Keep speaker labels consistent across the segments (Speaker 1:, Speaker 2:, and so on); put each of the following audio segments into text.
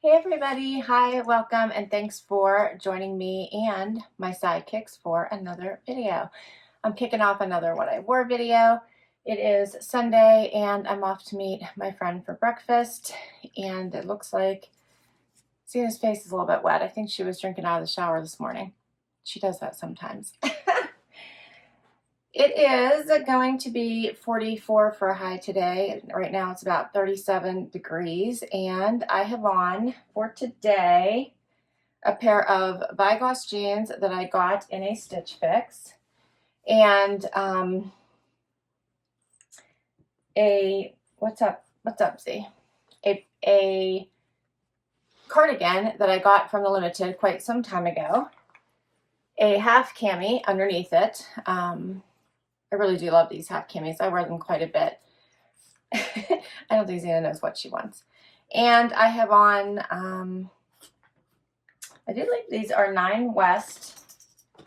Speaker 1: Hey everybody, hi, welcome, and thanks for joining me and my sidekicks for another video. I'm kicking off another what I wore video. It is Sunday and I'm off to meet my friend for breakfast, and it looks like, see, his face is a little bit wet. I think she was drinking out of the shower this morning. She does that sometimes. It is going to be 44 for a high today. Right now it's about 37 degrees, and I have on for today a pair of Vigoss jeans that I got in a Stitch Fix, and what's up Z? A cardigan that I got from the Limited quite some time ago. A half cami underneath it. I really do love these half camis. I wear them quite a bit. I don't think Zena knows what she wants. And I have on, I did like these are 9 West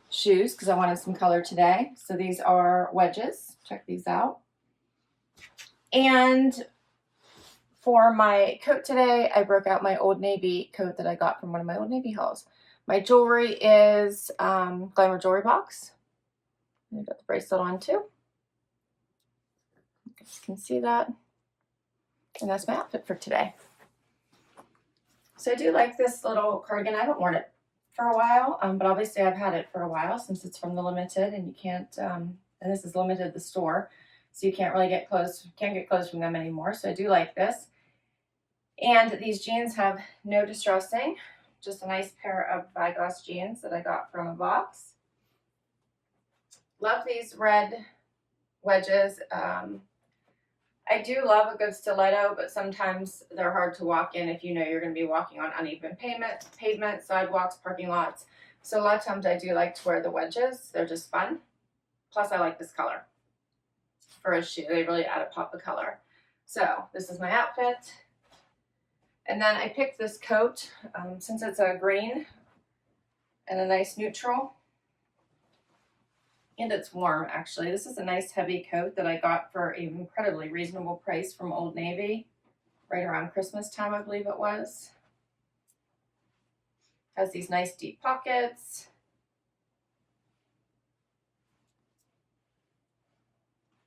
Speaker 1: shoes because I wanted some color today. So these are wedges. Check these out. And for my coat today, I broke out my Old Navy coat that I got from one of my Old Navy hauls. My jewelry is Glamour Jewelry Box. I got the bracelet on too. You guys can see that. And that's my outfit for today. So I do like this little cardigan. I haven't worn it for a while, but obviously I've had it for a while since it's from the Limited, and you can't, and this is Limited, the store, so you can't really get clothes, can't get clothes from them anymore. So I do like this. And these jeans have no distressing, just a nice pair of Vigoss jeans that I got from a box. Love these red wedges. I do love a good stiletto, but sometimes they're hard to walk in if you know you're going to be walking on uneven pavement, sidewalks, parking lots. So a lot of times I do like to wear the wedges. They're just fun. Plus I like this color for a shoe. They really add a pop of color. So this is my outfit. And then I picked this coat since it's a green and a nice neutral. And it's warm, actually. This is a nice heavy coat that I got for an incredibly reasonable price from Old Navy, right around Christmas time, I believe it was. Has these nice deep pockets.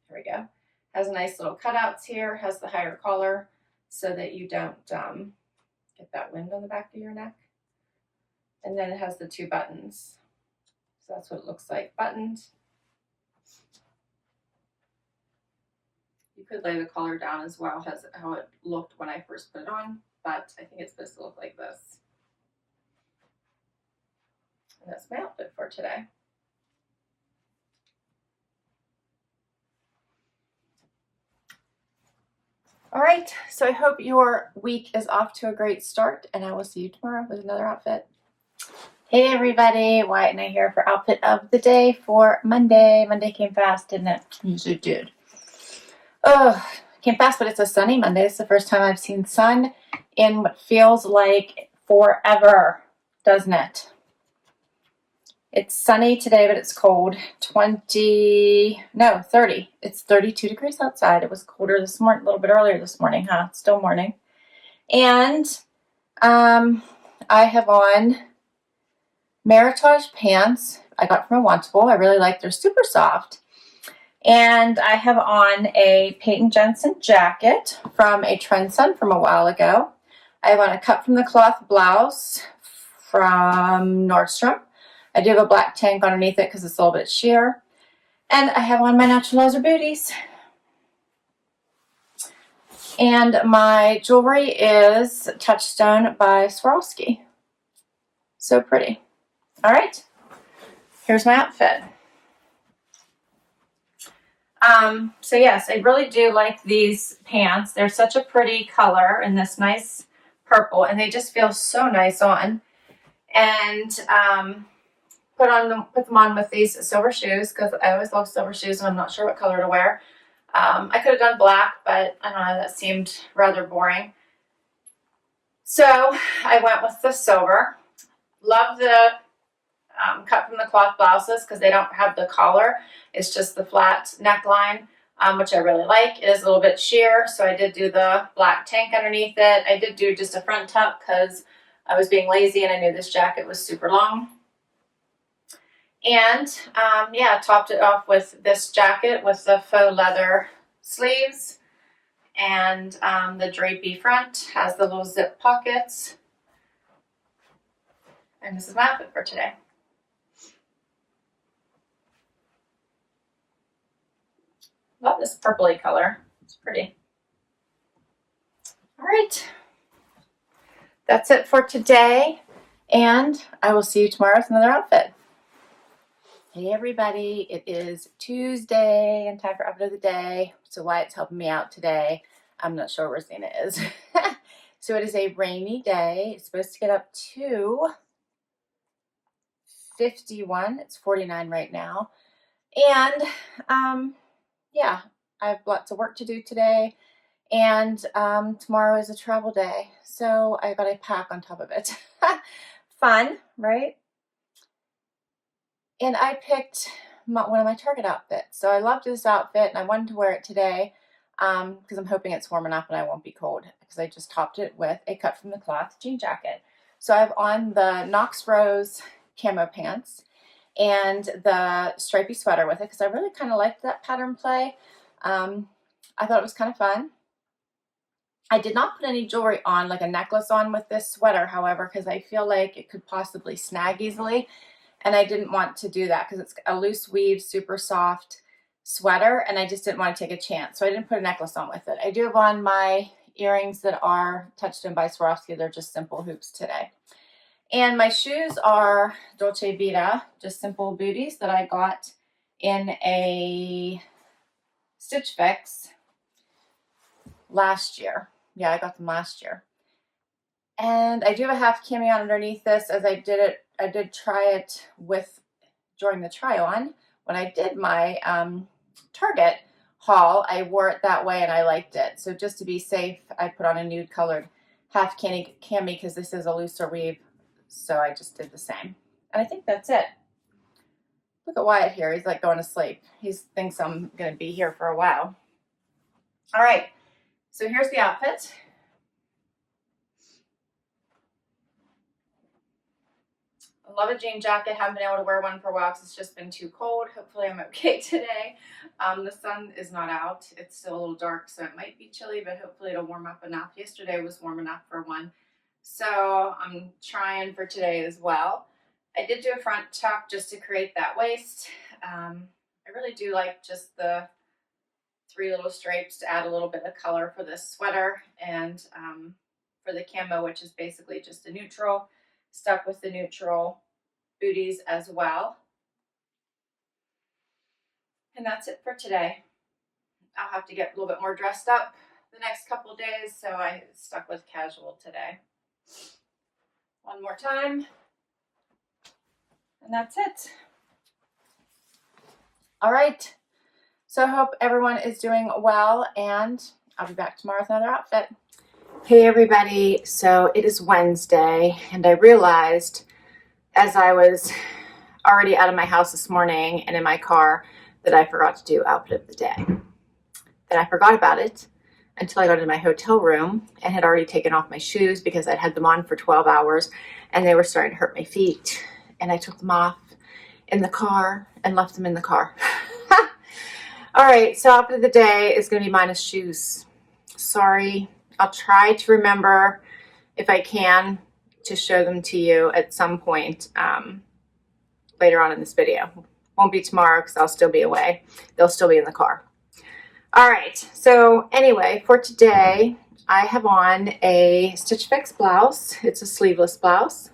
Speaker 1: Here we go. Has nice little cutouts here. Has the higher collar so that you don't get that wind on the back of your neck. And then it has the 2 buttons. So that's what it looks like, buttoned. You could lay the collar down as well, as how it looked when I first put it on, but I think it's supposed to look like this. And that's my outfit for today. All right, so I hope your week is off to a great start, and I will see you tomorrow with another outfit. Hey everybody, Wyatt and I here for outfit of the day for Monday. Monday came fast, didn't it? Usually did. Oh, came fast, but it's a sunny Monday. It's the first time I've seen sun in what feels like forever, doesn't it? It's sunny today, but it's cold. 30. It's 32 degrees outside. It was colder this morning, a little bit earlier this morning, huh? It's still morning. And I have on Meritage pants I got from a Wantable. I really like. They're super soft. And I have on a Peyton Jensen jacket from a Trendsend from a while ago. I have on a cut from the cloth blouse from Nordstrom. I do have a black tank underneath it because it's a little bit sheer. And I have on my Naturalizer booties. And my jewelry is Touchstone by Swarovski. So pretty. All right, here's my outfit. So yes, I really do like these pants. They're such a pretty color in this nice purple, and they just feel so nice on. And put them on with these silver shoes because I always love silver shoes, and I'm not sure what color to wear. I could have done black, but I don't know, that seemed rather boring. So I went with the silver. Love the cut from the cloth blouses because they don't have the collar. It's just the flat neckline. which I really like. It is a little bit sheer, so I did do the black tank underneath it. I did do just a front tuck because I was being lazy and I knew this jacket was super long. And yeah, topped it off with this jacket with the faux leather sleeves, and the drapey front has the little zip pockets. And this is my outfit for today. Love this purpley color. It's pretty. All right. That's it for today. And I will see you tomorrow with another outfit. Hey everybody, it is Tuesday and time for outfit of the day. So Wyatt's helping me out today. I'm not sure where Zena is. So it is a rainy day. It's supposed to get up to 51. It's 49 right now. And yeah, I have lots of work to do today. And tomorrow is a travel day. So I got a pack on top of it. Fun, right? And I picked one of my Target outfits. So I loved this outfit and I wanted to wear it today because I'm hoping it's warm enough and I won't be cold, because I just topped it with a cut from the cloth jean jacket. So I have on the Knox Rose camo pants and the stripy sweater with it because I really kind of liked that pattern play. I thought it was kind of fun. I did not put any jewelry on, like a necklace on with this sweater, however, because I feel like it could possibly snag easily. And I didn't want to do that because it's a loose weave, super soft sweater, and I just didn't want to take a chance. So I didn't put a necklace on with it. I do have on my earrings that are Touchstone by Swarovski. They're just simple hoops today. And my shoes are Dolce Vita, just simple booties that I got in a Stitch Fix last year. Yeah, I got them last year. And I do have a half cami on underneath this, as I did try it during the try on. When I did my Target haul, I wore it that way and I liked it. So just to be safe, I put on a nude colored half cami because this is a looser weave. So I just did the same. And I think that's it. Look at Wyatt here. He's like going to sleep. He thinks I'm going to be here for a while. All right. So here's the outfit. I love a jean jacket. Haven't been able to wear one for a while because it's just been too cold. Hopefully I'm okay today. The sun is not out. It's still a little dark, so it might be chilly, but hopefully it'll warm up enough. Yesterday was warm enough for one. So I'm trying for today as well. I did do a front tuck just to create that waist. I really do like just the 3 little stripes to add a little bit of color for this sweater, and for the camo, which is basically just a neutral, stuck with the neutral booties as well. And that's it for today. I'll have to get a little bit more dressed up the next couple of days, so I stuck with casual today. One more time. And that's it. All right. So I hope everyone is doing well, and I'll be back tomorrow with another outfit. Hey everybody, so it is Wednesday, and I realized as I was already out of my house this morning and in my car that I forgot to do outfit of the day. Then I forgot about it until I got into my hotel room and had already taken off my shoes because I'd had them on for 12 hours and they were starting to hurt my feet. And I took them off in the car and left them in the car. All right, so outfit of the day is going to be minus shoes. Sorry. I'll try to remember, if I can, to show them to you at some point later on in this video. Won't be tomorrow because I'll still be away. They'll still be in the car. All right, so anyway, for today, I have on a Stitch Fix blouse. It's a sleeveless blouse.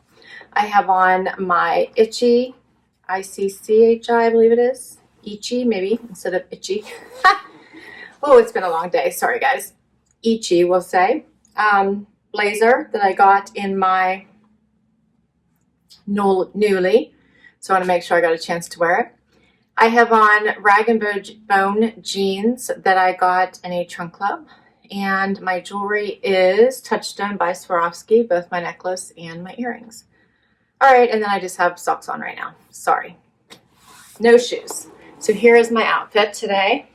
Speaker 1: I have on my Icchi, I-C-C-H-I, I believe it is. Icchi, maybe, instead of itchy. Oh, it's been a long day. Sorry, guys. Icchi, we'll say. Blazer that I got in my Nuuly. So I want to make sure I got a chance to wear it. I have on rag and bone jeans that I got in a trunk club. And my jewelry is Touchstone by Swarovski, both my necklace and my earrings. All right, and then I just have socks on right now. Sorry. No shoes. So here is my outfit today.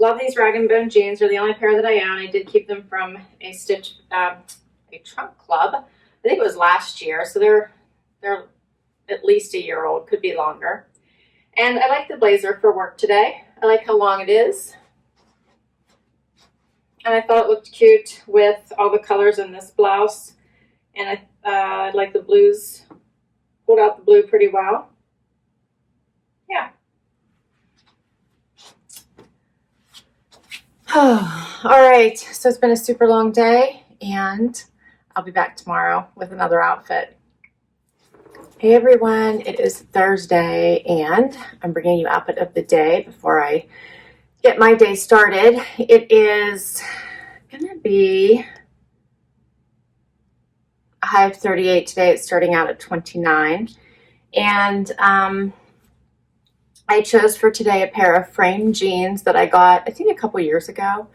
Speaker 1: Love these Rag & Bone jeans. They're the only pair that I own. I did keep them from a trunk club. I think it was last year, so they're at least a year old, could be longer. And I like the blazer for work today. I like how long it is. And I thought it looked cute with all the colors in this blouse. And I like the blues. Pulled out the blue pretty well. Yeah. All right, so it's been a super long day, and I'll be back tomorrow with another outfit. Hey everyone, it is Thursday, and I'm bringing you outfit of the day before I get my day started. It is gonna be a high of 38 today. It's starting out at 29, and I chose for today a pair of frame jeans that I got, I think, a couple years ago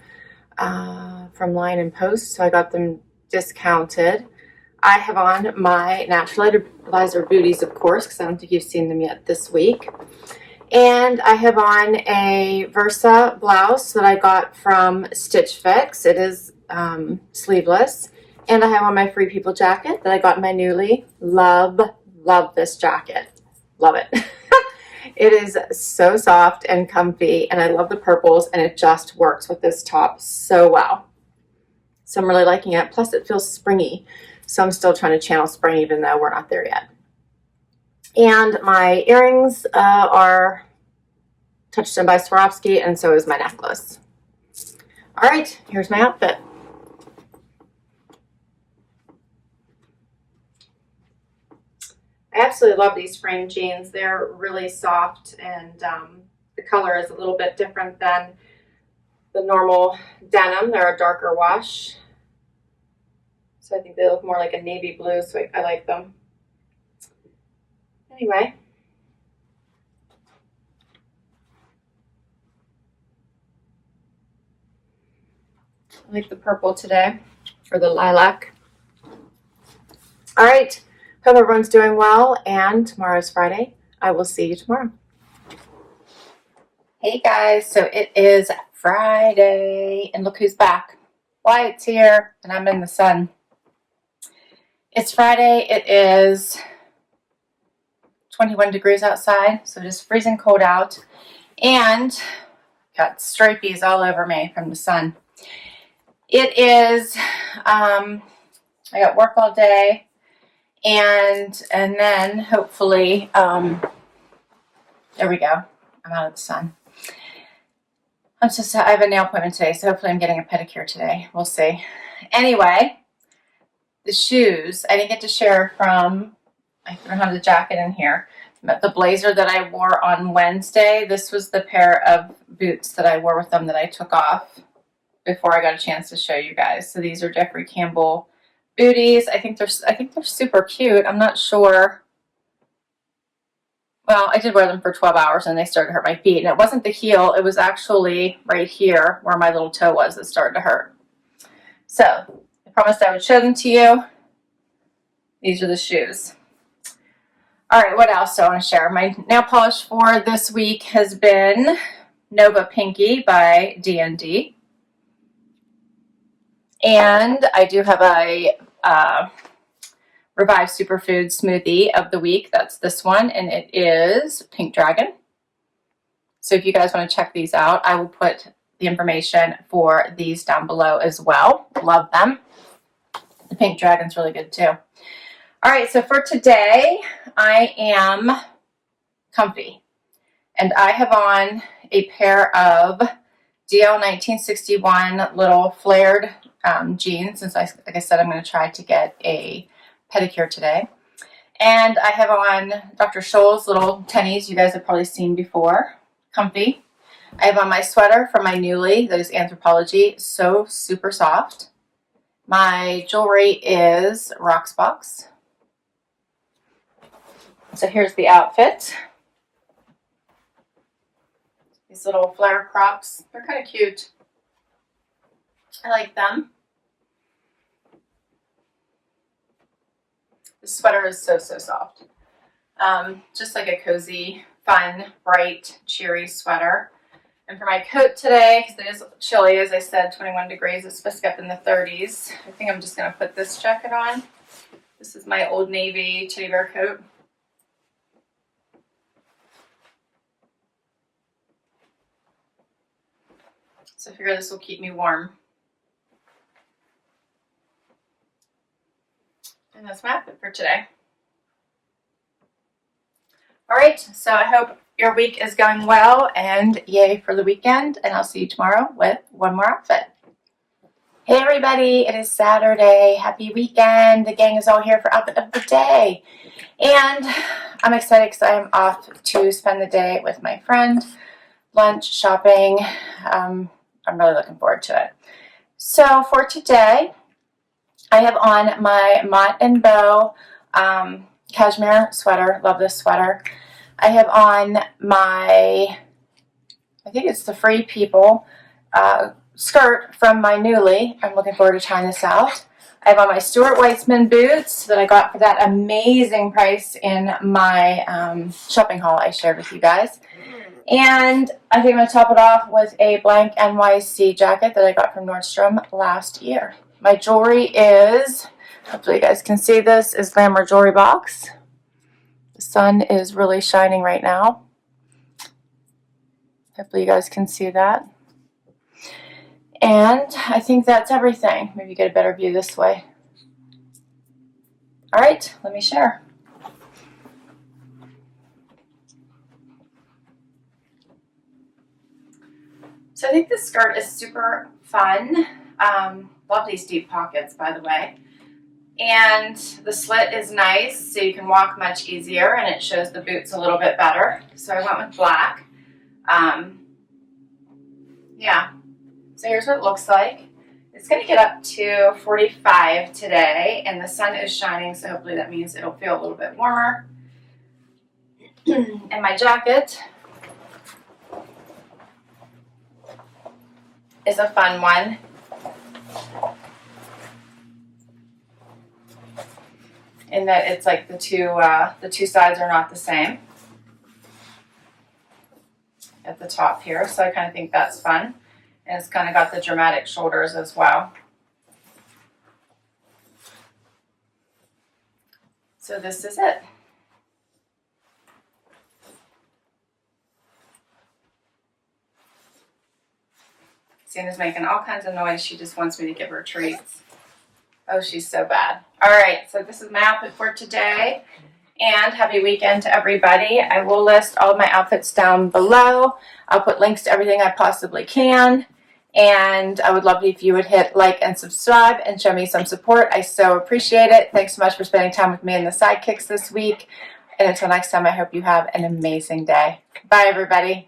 Speaker 1: from Lyon and Post, so I got them discounted. I have on my Naturalizer booties, of course, because I don't think you've seen them yet this week. And I have on a Versa blouse that I got from Stitch Fix. It is sleeveless. And I have on my Free People jacket that I got in my Nuuly. Love this jacket. Love it. It is so soft and comfy, and I love the purples, and it just works with this top so well. So I'm really liking it. Plus, it feels springy. So I'm still trying to channel spring, even though we're not there yet. And my earrings are Touchstone by Swarovski, and so is my necklace. All right, here's my outfit. I absolutely love these frame jeans. They're really soft, and the color is a little bit different than the normal denim. They're a darker wash. So I think they look more like a navy blue, so I like them. Anyway. I like the purple today, or the lilac. All right. Hope everyone's doing well, and tomorrow's Friday. I will see you tomorrow. Hey guys, so it is Friday, and look who's back. Wyatt's here, and I'm in the sun. It's Friday. It is 21 degrees outside, so it is freezing cold out, and got stripies all over me from the sun. It is, I got work all day. And then hopefully, there we go. I'm out of the sun. I have a nail appointment today, so hopefully I'm getting a pedicure today. We'll see. Anyway, the shoes, I didn't get to share from, I don't have the jacket in here, but the blazer that I wore on Wednesday, this was the pair of boots that I wore with them that I took off before I got a chance to show you guys. So these are Jeffrey Campbell booties. I think they're super cute. I'm not sure. Well, I did wear them for 12 hours and they started to hurt my feet. And it wasn't the heel. It was actually right here where my little toe was that started to hurt. So I promised I would show them to you. These are the shoes. All right, what else do I want to share? My nail polish for this week has been Nova Pinky by DND. And I do have a Revive Superfood Smoothie of the week. That's this one, and it is Pink Dragon. So if you guys want to check these out, I will put the information for these down below as well. Love them. The Pink Dragon's really good too. All right, so for today, I am comfy. And I have on a pair of DL 1961 little flared jeans, since like I said, I'm going to try to get a pedicure today. And I have on Dr. Scholl's little tennies you guys have probably seen before. Comfy. I have on my sweater from my Nuuly, that is Anthropologie, so super soft. My jewelry is Rocksbox. So here's the outfit. These little flare crops, they're kind of cute. I like them. The sweater is so soft. Just like a cozy, fun, bright, cheery sweater. And for my coat today, because it is chilly, as I said, 21 degrees, it's supposed to get up in the 30s. I think I'm just going to put this jacket on. This is my Old Navy teddy bear coat. So I figure this will keep me warm. And that's my outfit for today. Alright, so I hope your week is going well, and yay for the weekend, and I'll see you tomorrow with one more outfit. Hey everybody, it is Saturday. Happy weekend. The gang is all here for outfit of the day. And I'm excited because I am off to spend the day with my friend. Lunch, shopping. I'm really looking forward to it. So for today, I have on my Mott & Bow cashmere sweater. Love this sweater. I have on my, I think it's the Free People skirt from my Nuuly. I'm looking forward to trying this out. I have on my Stuart Weitzman boots that I got for that amazing price in my shopping haul I shared with you guys. And I think I'm going to top it off with a blank NYC jacket that I got from Nordstrom last year. My jewelry is, hopefully you guys can see this, is Glamour Jewelry Box. The sun is really shining right now. Hopefully you guys can see that. And I think that's everything. Maybe you get a better view this way. All right, let me share. So I think this skirt is super fun. Love these deep pockets, by the way. And the slit is nice, so you can walk much easier, and it shows the boots a little bit better. So I went with black. Yeah. So here's what it looks like. It's going to get up to 45 today, and the sun is shining, so hopefully that means it'll feel a little bit warmer. And my jacket is a fun one. In that it's like the two sides are not the same at the top here, so I kind of think that's fun. And it's kind of got the dramatic shoulders as well. So this is it. Sana's making all kinds of noise. She just wants me to give her treats. Oh, she's so bad. All right, so this is my outfit for today. And happy weekend to everybody. I will list all of my outfits down below. I'll put links to everything I possibly can. And I would love it if you would hit like and subscribe and show me some support. I so appreciate it. Thanks so much for spending time with me in the sidekicks this week. And until next time, I hope you have an amazing day. Bye, everybody.